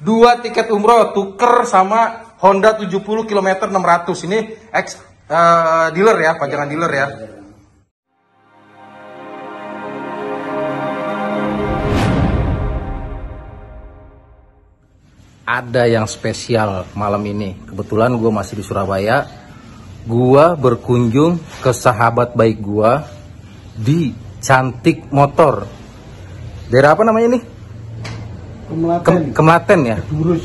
2 tiket umroh tuker sama Honda 70 km 600. Ini ex dealer ya, pajangan dealer ya. Ada yang spesial malam ini. Kebetulan gue masih di Surabaya. Gue berkunjung ke sahabat baik gue di Cantik Motor. Daerah apa namanya ini? Kemlaten ya? Kedurus.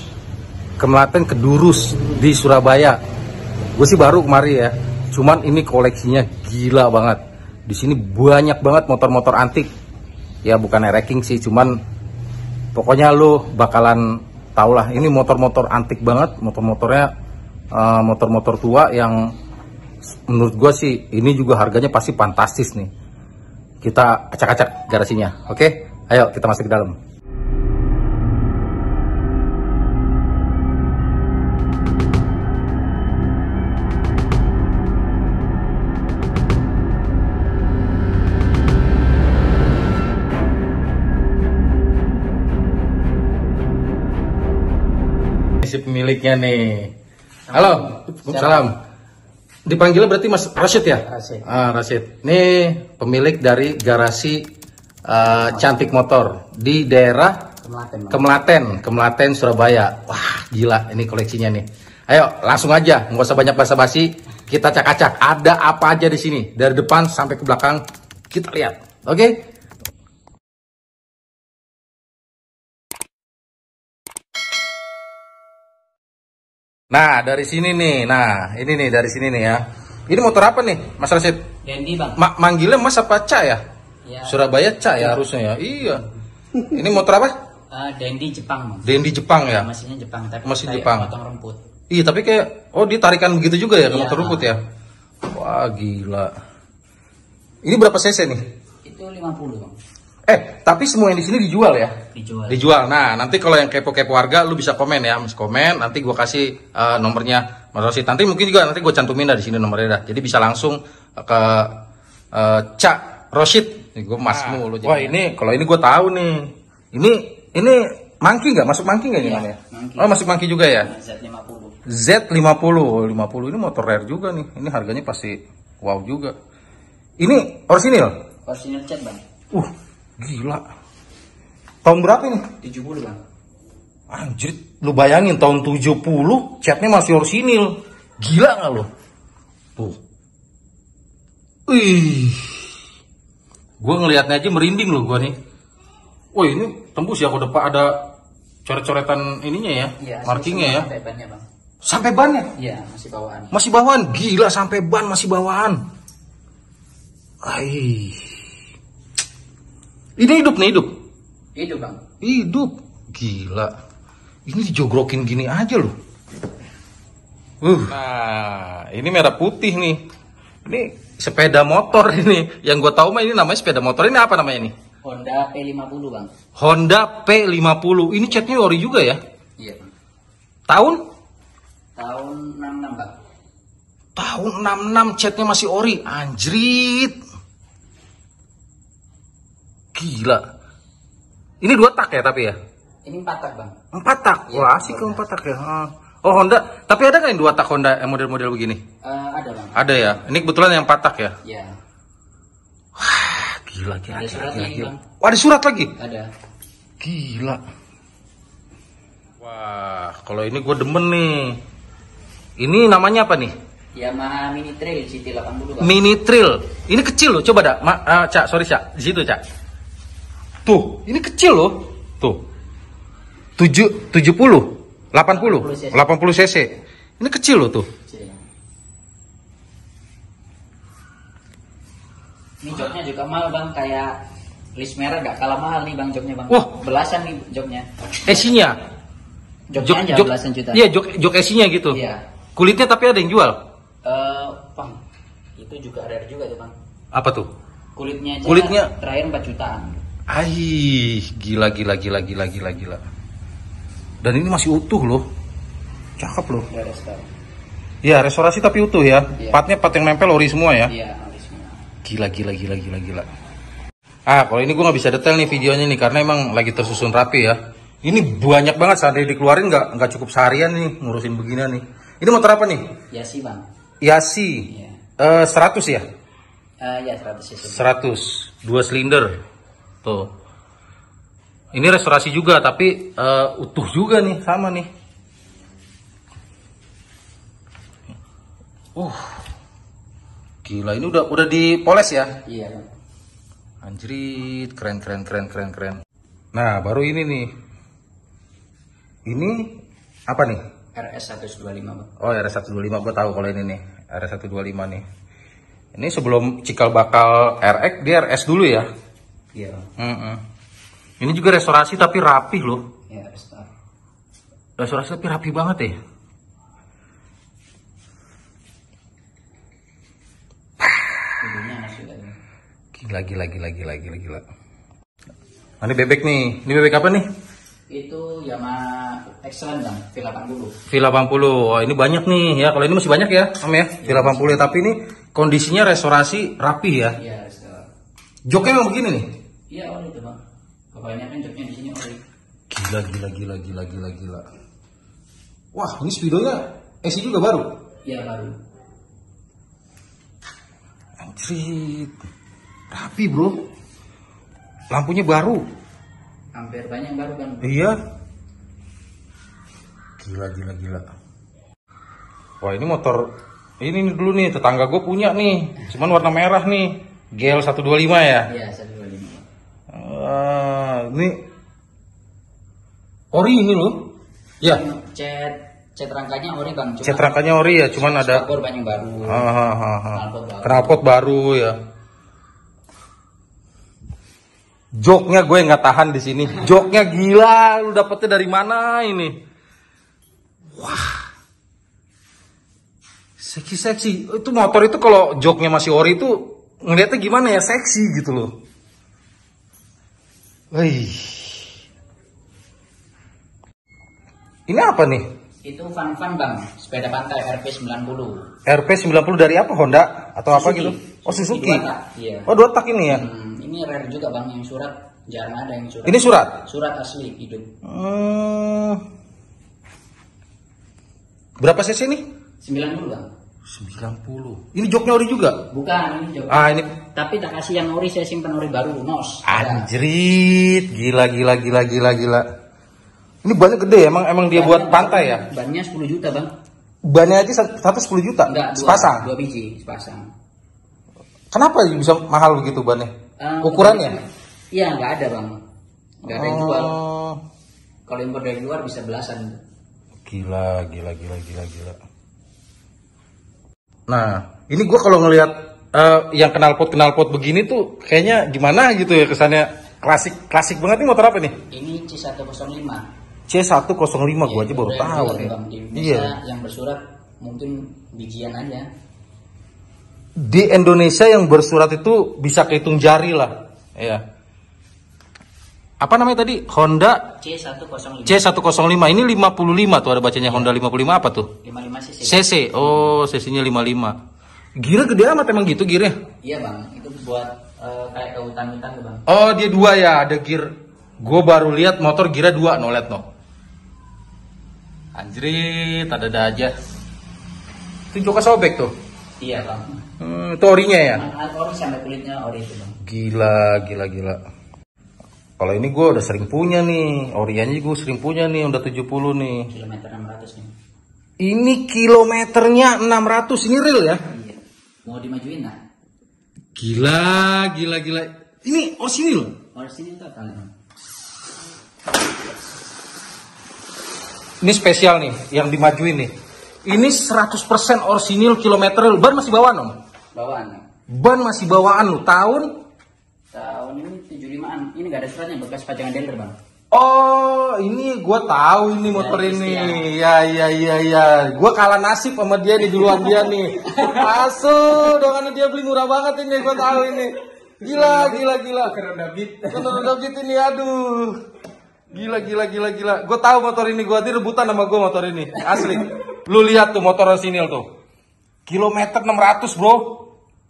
Kemlaten Kedurus di Surabaya. Gue sih baru kemari ya. Cuman ini koleksinya gila banget. Di sini banyak banget motor-motor antik. Ya bukan wrecking sih, cuman pokoknya lo bakalan tau lah. Ini motor-motor antik banget. Motor-motornya motor-motor tua yang menurut gue sih ini juga harganya pasti fantastis nih. Kita acak-acak garasinya. Oke, ayo kita masuk ke dalam. Si pemiliknya nih. Halo, Waalaikumsalam. Dipanggilnya berarti Mas Rashid ya? Rashid. Rashid. Nih pemilik dari garasi Cantik Motor di daerah Kemlaten, Surabaya. Wah, gila ini koleksinya nih. Ayo, langsung aja, nggak usah banyak basa-basi. Kita acak-acak. Ada apa aja di sini? Dari depan sampai ke belakang kita lihat. Oke? Nah, dari sini nih. Nah, ini nih dari sini nih ya. Ini motor apa nih, Mas Rashid? Dendi, Bang. Manggilnya Mas apa Ca ya? Ya. Surabaya Ca ya harusnya ya. Iya. Ini motor apa? Dendi Jepang, Bang. Dendi Jepang ya? Mesinnya Jepang, tapi Mesin Jepang. potong rumput. Iya, tapi kayak ditarikan begitu juga ya ke Iya. motor rumput ya? Wah, gila. Ini berapa cc nih? Itu 50, Bang. Tapi semua yang di sini dijual ya? Dijual. Nah, nanti kalau yang kepo-kepo harga, lu bisa komen ya, Mas komen. Nanti gua kasih nomornya Mas Rashid. Nanti mungkin juga nanti gue cantumin dah di sini nomornya dah. Jadi bisa langsung ke Cak Rashid. Gue masmu lu. Wah, ini kalau ini gue tahu nih. Ini Monkey nggak? Masuk Monkey nggak ini namanya? Monkey. Oh, masuk Monkey juga ya? Z50. Z50. 50 ini motor rare juga nih. Ini harganya pasti wow juga. Ini orisinil? Original cat, Bang. Gila. Tahun berapa ini? 70, Bang. Anjir, lu bayangin tahun 70, catnya masih orisinil. Gila nggak lo? Tuh. Wih. Gue ngelihatnya aja merinding loh gue nih. Wah, ini tembus ya, kalau depan ada coret-coretan ininya ya, Iya, markingnya ya. Sampai bannya, Bang. Sampai bannya? Iya, masih bawaan. Masih bawaan, gila sampai ban masih bawaan. Ini hidup nih, hidup. Hidup, Bang. Hidup. Gila. Ini dijogrokin gini aja loh. Nah, ini merah putih nih. Ini sepeda motor ini. Yang gue tahu mah ini namanya sepeda motor. Ini apa namanya nih? Honda P50, Bang. Honda P50. Ini catnya ori juga ya? Iya, Bang. Tahun? Tahun 66, Bang. Tahun 66 catnya masih ori. Anjrit. Gila. Ini 2 tak ya tapi ya? Ini 4 tak, Bang. 4 tak? Iya, Wah, asik ke 4 tak ya. Oh, Honda. Tapi ada nggak yang 2 tak Honda yang model-model begini? Ada, Bang. Ada ya? Ini kebetulan yang 4 tak ya? Iya. Wah, gila. Ada suratnya ini, Bang. Oh, ada surat lagi? Ada. Gila. Wah, kalau ini gue demen nih. Ini namanya apa nih? Yamaha Mini Trail GT 80, Bang. Mini Trail. Ini kecil loh, coba dah. Cak, sorry Cak. Di situ, Cak. Tuh, ini kecil loh. Tuh. 70, 80 cc. Ini kecil loh tuh. Ini joknya juga mahal, Bang, kayak list merah gak kalah mahal nih, Bang, joknya, Bang. Wah, belasan nih joknya. Esinya. Joknya aja belasan juta. Iya, jok esinya gitu. Iya. Kulitnya tapi ada yang jual. Bang, itu juga rare juga tuh, Bang. Apa tuh? Kulitnya terakhir 4 jutaan. Gila. Dan ini masih utuh loh. Cakep loh. Ya, restore. Ya, restorasi tapi utuh ya. Iya. Part yang nempel ori semua ya. Iya, ori semua. Gila. Kalau ini gue nggak bisa detail nih videonya nih karena emang lagi tersusun rapi ya. Ini banyak banget, seandainya dikeluarin nggak cukup seharian nih ngurusin beginian nih. Ini motor apa nih? Yasi bang. Yasi. Iya. 100 ya? Ya 100 cc. 100, 2 silinder. Tuh. Ini restorasi juga, tapi utuh juga nih, sama nih. Gila, ini udah dipoles ya? Iya bang. Anjrit, keren. Nah, baru ini nih. Ini apa nih? RS 125 bang. Oh, RS125, gue tahu kalau ini nih. RS125 nih. Ini sebelum cikal bakal RX, dia RS dulu ya? Iya bang. Ini juga restorasi tapi rapih loh. Iya, restore. Restorasi tapi rapi banget ya. Ibunya masih ada. Gila. Nah, ini bebek nih. Ini bebek apa nih? Itu Yamaha Excellent bang, V80. V80. Oh, ini banyak nih ya. Kalau ini masih banyak ya, Om ya. V80 ya, tapi ini kondisinya restorasi rapi ya. Iya, restore. Joknya memang begini nih. Iya, ori itu bang. Kebanyakan joknya di sini ori. Gila. Wah, ini speedonya SI juga baru. Iya, baru. Anjrit. Rapi, bro. Lampunya baru. Hampir banyak yang baru kan. Iya. Gila. Wah, ini motor ini nih dulu nih, tetangga gue punya nih. Cuman warna merah nih. GL 125 ya? Iya, 125. Ini ori ini loh. Ya. Cat rangkanya ori bang. Cat rangkanya ori ya, cuman ada spakbor banyak baru. Knalpot baru ya. Joknya gue nggak tahan di sini. Joknya gila, lu dapetnya dari mana ini? Wah, seksi. Itu motor itu kalau joknya masih ori itu ngeliatnya gimana ya, seksi gitu loh. Wih. Ini apa nih? Itu Fun bang, sepeda pantai RP90. RP90 dari apa? Honda atau apa gitu? Oh, Suzuki. Iya. Oh, 2 tak ini ya? Ini rare juga bang, yang surat jarang ada yang surat. Ini surat? Surat asli hidup. Berapa cc nih? 90 bang. 90. Ini joknya ori juga? Bukan, ini jok. Ini. Tapi tak kasih yang ori, saya simpan ori baru, nos. Anjrit, gila. Ini bannya gede, emang dia buat pantai ya? Bannya 10 juta bang. Bannya aja satu 10 juta? Enggak, sepasang? 2 biji sepasang. Kenapa bisa mahal begitu bannya? Ukurannya? Iya, nggak ada bang. Nggak ada yang jual. Kalau impor dari luar bisa belasan. Gila. Nah, ini gue kalau ngelihat yang knalpot begini tuh kayaknya gimana gitu ya kesannya. Klasik banget nih. Motor apa nih? Ini C105. C105 gue aja baru tahu nih. Iya. Yang bersurat mungkin bijian aja. Di Indonesia yang bersurat itu bisa kehitung jari lah. Ya. Apa namanya tadi? Honda C105. Ini 55 tuh, ada bacanya. Honda 55 apa tuh? 55 cc. CC. Oh, CC-nya 55. Gira gede amat emang gitu girnya? Iya bang, itu buat kayak ke hutan-hutan tuh bang. Oh, dia 2 ya, ada gear. Gue baru lihat motor gira 2, no liat no. Anjrit, ada aja. Itu joknya sobek tuh. Iya bang. Itu orinya ya? Ori sampai kulitnya ori itu bang. Gila. Kalau ini gue udah sering punya nih, oriannya gue sering punya nih, udah 70 nih. Kilometer 600 nih. Ini kilometernya 600, ini real ya? Iya. Mau dimajuin nah? Gila. Ini sini loh. Sini total. Ini spesial nih, yang dimajuin nih. Ini 100% orsinil kilometer real. Ban masih bawaan om? Bawaan. Ban masih bawaan lo. Tahun ini 75an. Ini gak ada suratnya, bekas pajangan dealer bang. Oh, ini gue tahu ini motor ini. Ya. Gue kalah nasib sama dia nih, duluan dia nih. Masuk, dongannya dia beli murah banget ini, gue tahu ini. Gila. Keren David ini, aduh. Gila. Gue tahu motor ini, gue rebutan sama gue motor ini. Asli. Lu lihat tuh motor orsinil tuh. Kilometer 600 bro.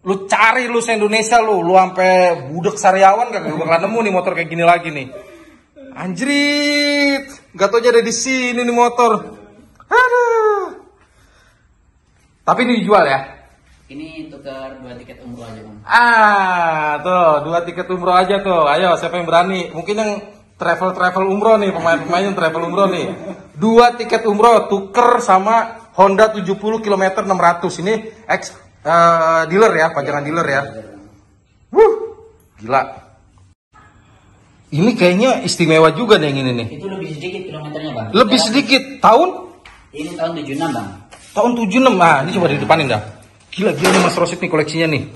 Lu cari lu se-Indonesia lu sampai budek Sariawan gak bakalan nemu nih motor kayak gini lagi nih. Anjrit, gak taunya ada di sini nih motor. Aduh. Tapi ini dijual ya? Ini tukar 2 tiket umroh aja bang. Tuh 2 tiket umroh aja tuh. Ayo, siapa yang berani? Mungkin yang travel umroh nih, pemain yang travel umroh nih. 2 tiket umroh tuker sama Honda 70 km 600. Ini ex dealer ya, pajangan dealer ya. Gila. Ini kayaknya istimewa juga nih yang ini nih. Itu lebih sedikit kilometernya bang. Lebih sedikit. Tahun? Ini tahun 76 bang. Tahun 76. Nah, ini coba di depanin dah. Gila nih Mas Rosid nih koleksinya nih.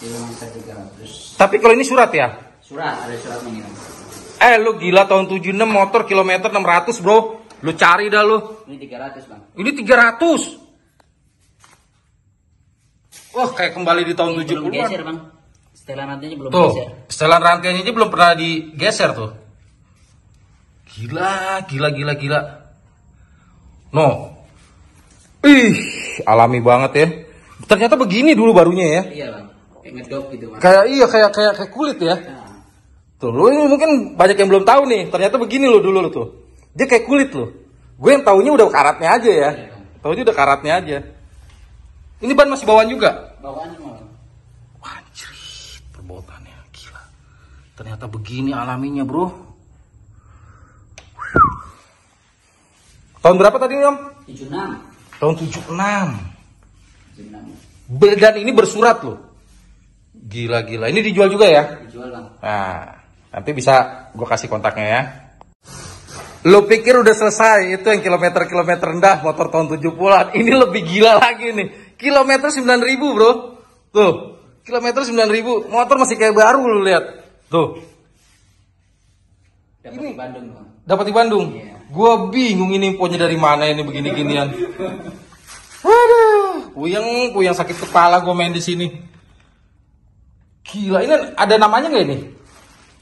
Kilometer 300. Tapi kalau ini surat ya? Surat, ada suratnya nih bang. Lu gila tahun 76 motor kilometer 600 bro. Lu cari dah lu. Ini 300 bang. Ini 300. Wah kayak kembali di tahun 70-an. Belum geser bang. Setelan rantainya belum Tuh, geser. setelan rantainya aja belum pernah digeser tuh. Gila. No. Alami banget ya. Ternyata begini dulu barunya ya. Iya bang. Kayak ngedop gitu bang. Kayak kulit ya. Nah. Tuh, lu ini mungkin banyak yang belum tahu nih. Ternyata begini lo dulu lo tuh. Dia kayak kulit lo. Gue yang taunya udah karatnya aja ya. Taunya udah karatnya aja. Ini ban masih bawaan juga. Bawaan semua. Anjrit, perbotannya gila. Ternyata begini alaminya, bro. Tahun berapa tadi, Om? 76. Tahun 76. 76. Dan ini bersurat loh. Gila. Ini dijual juga ya? Dijual bang. Nah, nanti bisa gue kasih kontaknya ya. Lo pikir udah selesai, itu yang kilometer rendah motor tahun 70-an. Ini lebih gila lagi nih. Kilometer 9.000 bro. Tuh, kilometer 9.000. Motor masih kayak baru lo lihat. Tuh. Dapat di Bandung bang. Dapat di Bandung? Iya. Gua bingung ini infonya dari mana ini begini-ginian. Aduh, puyeng sakit kepala gue main di sini. Gila, ini ada namanya nggak ini?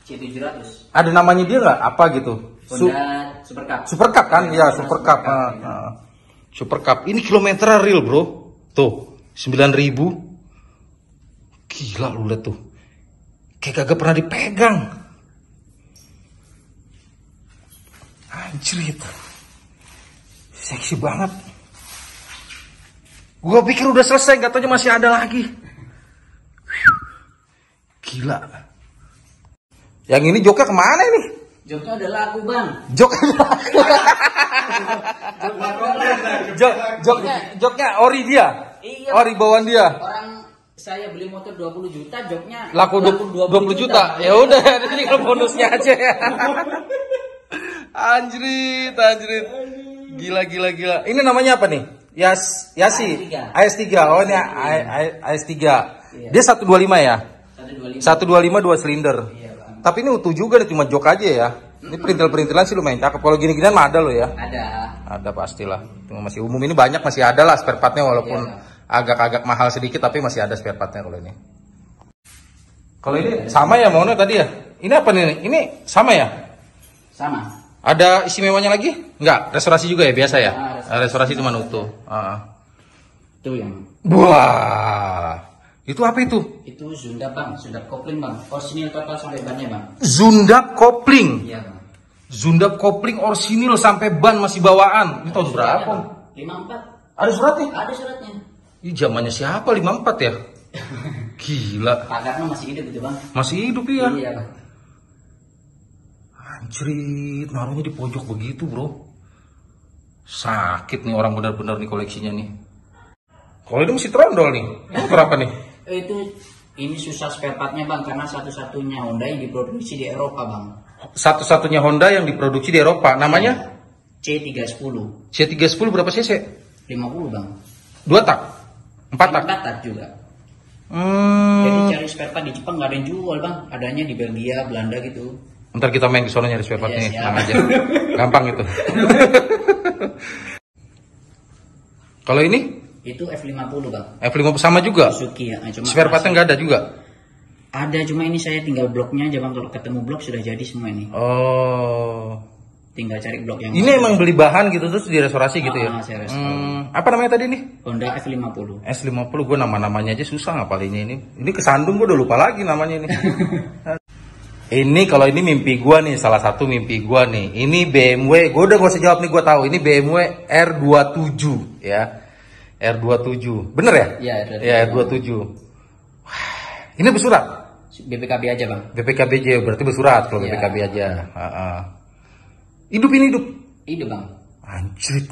C700. Ada namanya dia nggak? Apa gitu? Honda Super Cup. Super Cup kan? Iya, Super Cup. Super Cup. Ini kilometer real, bro. Tuh, 9.000. Gila lu lihat tuh. Kayak kagak pernah dipegang. Anjir itu. Seksi banget. Gua pikir udah selesai, gak taunya masih ada lagi. Gila. Yang ini joknya kemana ini? Joknya ada laku bang. Joknya ori dia. Iya. Ori bawaan dia. Orang saya beli motor 20 juta, joknya Laku 20 juta. Ya udah, ini tinggal bonusnya aja ya. Anjrit. Gila. Ini namanya apa nih? Yasi. AS3. Oh ini AS3. Iya. Dia 125 ya? 125. 125 2 silinder. Iya, Bang. Tapi ini utuh juga nih, cuma jok aja ya. Ini perintil-perintilan sih lumayan cakep. Kalau gini-ginian mah ada lo ya. Ada Pastilah. Cuma masih umum ini banyak masih ada lah spare partnya walaupun agak-agak mahal sedikit tapi masih ada spare partnya kalau ini. Kalau ini sama ya maunya tadi ya. Ini apa nih? Ini sama ya? sama. Ada istimewanya lagi? Enggak, restorasi juga ya biasa ya? Restorasi cuma utuh. Itu yang Wah. Itu apa itu? itu Zundap bang, Zundap kopling bang, orisinil total sampai bannya bang. Zundap kopling. Iya bang. Zundap kopling orsinil sampai ban masih bawaan. Ini tahun berapa? 54. Ada suratnya? Ada suratnya. Ini zamannya siapa 54 ya? Gila. Pak Karno masih hidup itu bang. Masih hidup ya? Iya bang. Anjrit, naruhnya di pojok begitu bro. Sakit nih orang benar-benar nih koleksinya nih. Kalau ini masih trondol nih. Ini berapa nih? Ini susah spare partnya bang, karena satu-satunya Honda yang diproduksi di Eropa bang. Satu-satunya Honda yang diproduksi di Eropa. Namanya? C310. C310 berapa cc? 50 bang. 2 tak? 4 tak? 4 tak juga. Jadi cari spare part di Jepang nggak ada yang jual bang. Adanya di Belgia, Belanda gitu. Ntar kita main ke sana nyari spare partnya. Yes, Tenang aja. Gampang itu. Kalau ini? Itu F50 bang. F50 sama juga? Suzuki ya. Cuma Spare partnya nggak ada juga? ada, cuma ini saya tinggal bloknya aja bang. Kalau ketemu blok sudah jadi semua ini. Oh. Tinggal cari blok yang Ini emang beli bahan gitu terus direstorasi gitu ya? Saya restore. Apa namanya tadi nih? Honda F50. S50, gue nama-namanya aja susah ngapalinnya ini. Ini kesandung gue udah lupa lagi namanya ini. Ini kalau ini mimpi gua nih, salah satu mimpi gua nih. Ini BMW, gua udah gak usah jawab nih, gua tahu. Ini BMW R27 ya. R27. Bener ya? Iya, ya, R27. Wah, ini bersurat. BPKB aja, Bang. BPKB aja, berarti bersurat kalau Iya. BPKB aja. Hidup ini hidup. Hidup, Bang. Anjir.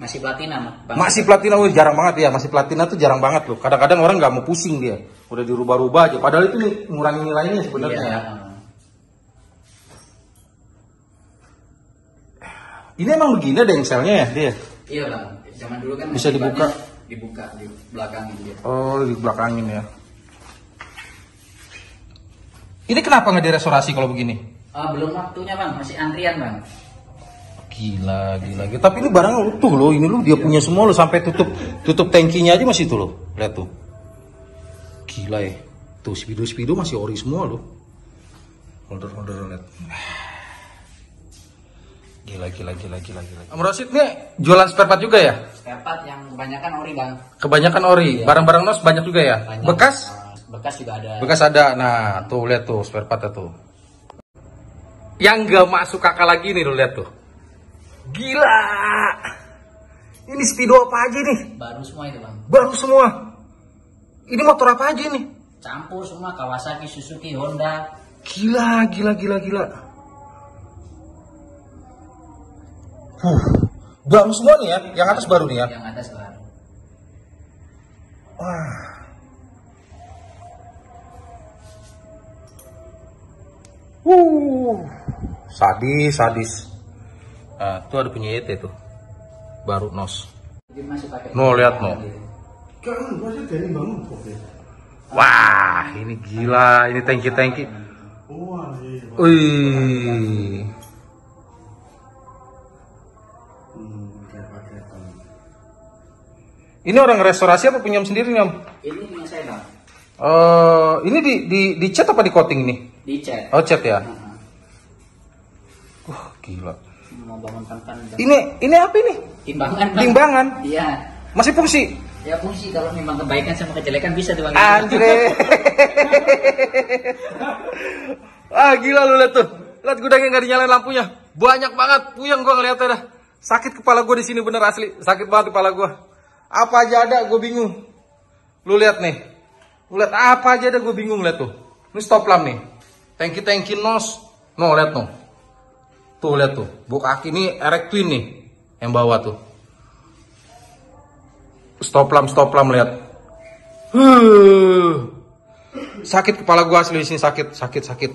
Masih platina, Bang. Masih platina, jarang banget ya. Masih platina tuh jarang banget loh. Kadang-kadang orang nggak mau pusing dia. Udah dirubah-rubah aja. Padahal itu nih ngurangi nilainya sebenarnya. Iya. Ya. Ini emang begini dengselnya ya dia. Iya, Bang. Zaman dulu kan Bisa dibuka? Dibuka di belakang dia. Oh, di belakangin ya. Ini kenapa nggak direstorasi kalau begini? Belum waktunya, Bang. Masih antrian, Bang. Gila. Tapi ini barangnya utuh loh. Ini loh dia punya semua loh, sampai tutup tangkinya aja masih itu loh. Lihat tuh. Gila ya. Tuh speedo masih ori semua loh. Holder lihat. Gila. Om Rosid nih jualan spare part juga ya? Spare part yang kebanyakan ori, Bang. Kebanyakan ori. Iya. Barang-barang nos banyak juga ya? Banyak. Bekas? Bekas juga ada. Bekas ada. Nah, tuh lihat tuh spare partnya tuh. Yang gak masuk kakak lagi nih, lo lihat tuh. Gila. Ini speedo apa aja nih? Baru semua itu, Bang. Baru semua. Ini motor apa aja nih? Campur semua, Kawasaki, Suzuki, Honda. Gila. Baru semua nih ya, yang atas baru nih ya. Yang atas baru. Wah. Sadis. Nah, tuh ada punya YT tuh. Baru nos. Jadi masih pakai. No, lihat no. Wah, ini gila, ini tangki. Wih. Ini orang restorasi apa punya sendiri nih, Om? Ini punya saya, Bang. Ini di cat apa di coating nih? Di cat. Oh, cat ya. Wah, gila. Mau bangun kan. Ini apa ini? Timbangan, Bang. Timbangan. Iya. Masih fungsi? Ya fungsi, kalau memang kebaikan sama kejelekan bisa tuh, Bang. Anjir. Gila lu lihat tuh. Lihat gudangnya nggak dinyalain lampunya. Banyak banget, puyeng gua ngeliatnya dah. Sakit kepala gua di sini bener asli. Sakit banget kepala gua. Apa aja ada, gue bingung. Lu lihat nih. Lu lihat apa aja ada, gue bingung lihat tuh. Ini stop lamp nih. Tangki nos. No, lihat no. Tuh lihat tuh. Bok aki ini erek twin nih yang bawah tuh. Stop lamp lihat. Sakit kepala gua asli sini, sakit.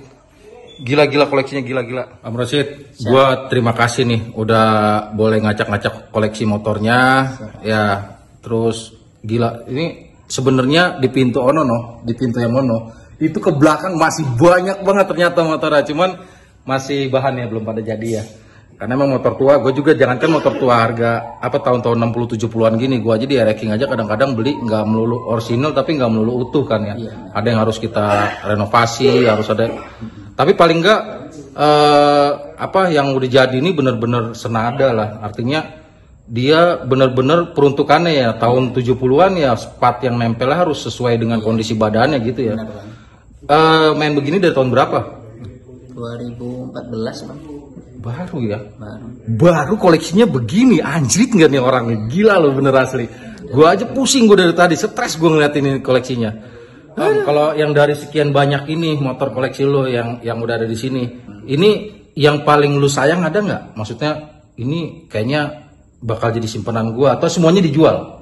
Gila koleksinya gila. Om Rosid, gua terima kasih nih udah boleh ngacak-ngacak koleksi motornya. Ya, terus gila. Ini sebenarnya di pintu yang ono itu ke belakang masih banyak banget ternyata motornya, cuman masih bahannya belum pada jadi ya. Karena emang motor tua, gue juga jangankan motor tua harga apa tahun-tahun 60-70-an gini, gue aja di ranking aja kadang-kadang beli nggak melulu orisinal tapi nggak melulu utuh kan ya. Iya. Ada yang harus kita renovasi, harus ada. Tapi paling nggak yang udah jadi ini bener-bener senada lah. Artinya dia bener-bener peruntukannya ya tahun 70-an ya, part yang nempel harus sesuai dengan kondisi badannya gitu ya. Main begini dari tahun berapa? 2014, Bang. Baru ya? Baru koleksinya begini, anjrit nggak nih orangnya? Gila loh bener asli. Gue aja pusing gue dari tadi, stres gue ngeliat ini koleksinya. Kalau yang dari sekian banyak ini motor koleksi lo yang udah ada di sini, ini yang paling lu sayang ada nggak? Maksudnya ini kayaknya bakal jadi simpanan gue atau semuanya dijual?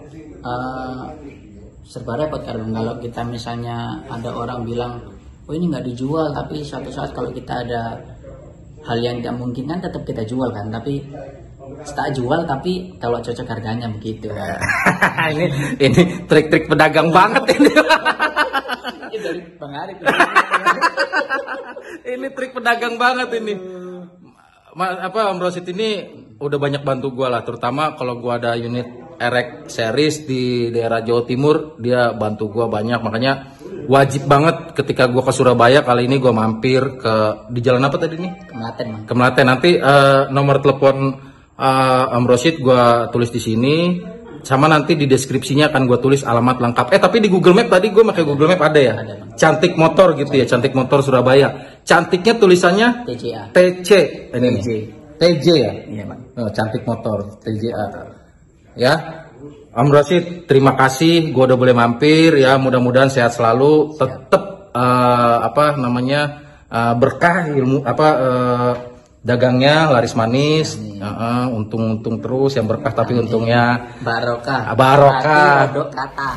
Serba repot karena kalau kita misalnya ada orang bilang, oh ini nggak dijual, tapi suatu saat kalau kita ada hal yang tidak mungkin kan tetap kita jual kan, tapi tak jual tapi kalau cocok harganya begitu. ini trik-trik pedagang banget ini. Ini dari Bang Arif. Ini trik pedagang banget ini. Om Rosid ini udah banyak bantu gua lah, terutama kalau gua ada unit RX series di daerah Jawa Timur, dia bantu gua banyak, makanya wajib banget ketika gua ke Surabaya kali ini gua mampir di jalan apa tadi nih? Kemelaten. Kemelaten. Nanti nomor telepon Om Rosid gua tulis di sini, sama nanti di deskripsinya akan gua tulis alamat lengkap. Tapi di Google Map tadi gua pakai Google Map ada ya? Ada, Bang. Cantik motor gitu ya, Cantik Motor Surabaya. cantiknya tulisannya TJA. TC ini TJ. nih. TJ ya. Iya, Pak. Oh, cantik motor TJA. Ya. Om Rosid, terima kasih. Gua udah boleh mampir ya. Mudah-mudahan sehat selalu. Tetap berkah ilmu dagangnya laris manis. Untung-untung terus yang berkah tapi untungnya Barokah. barokah. Rodok kata.